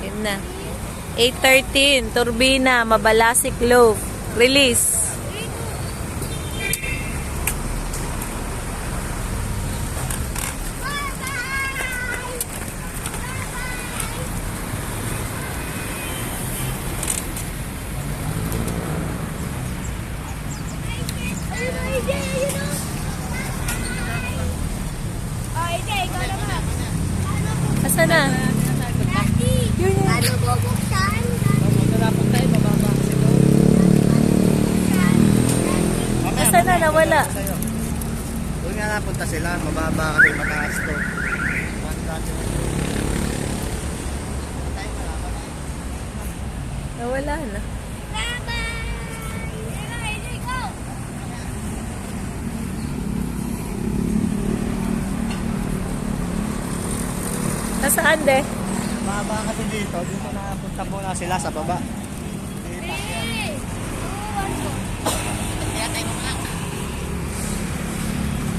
Yun na. 8:13, turbina, Mabalasik Loaf. Release. Asa na? Yun yun. Ano bubuksan? Maglalapot tayo, bababa kasi doon. Asa na? Nawala. Doon nga napunta sila, mababa kasi mataas to. Nawala na. Nasaan de? Mababa kasi dito, dito napunta muna sila sa baba. Dito.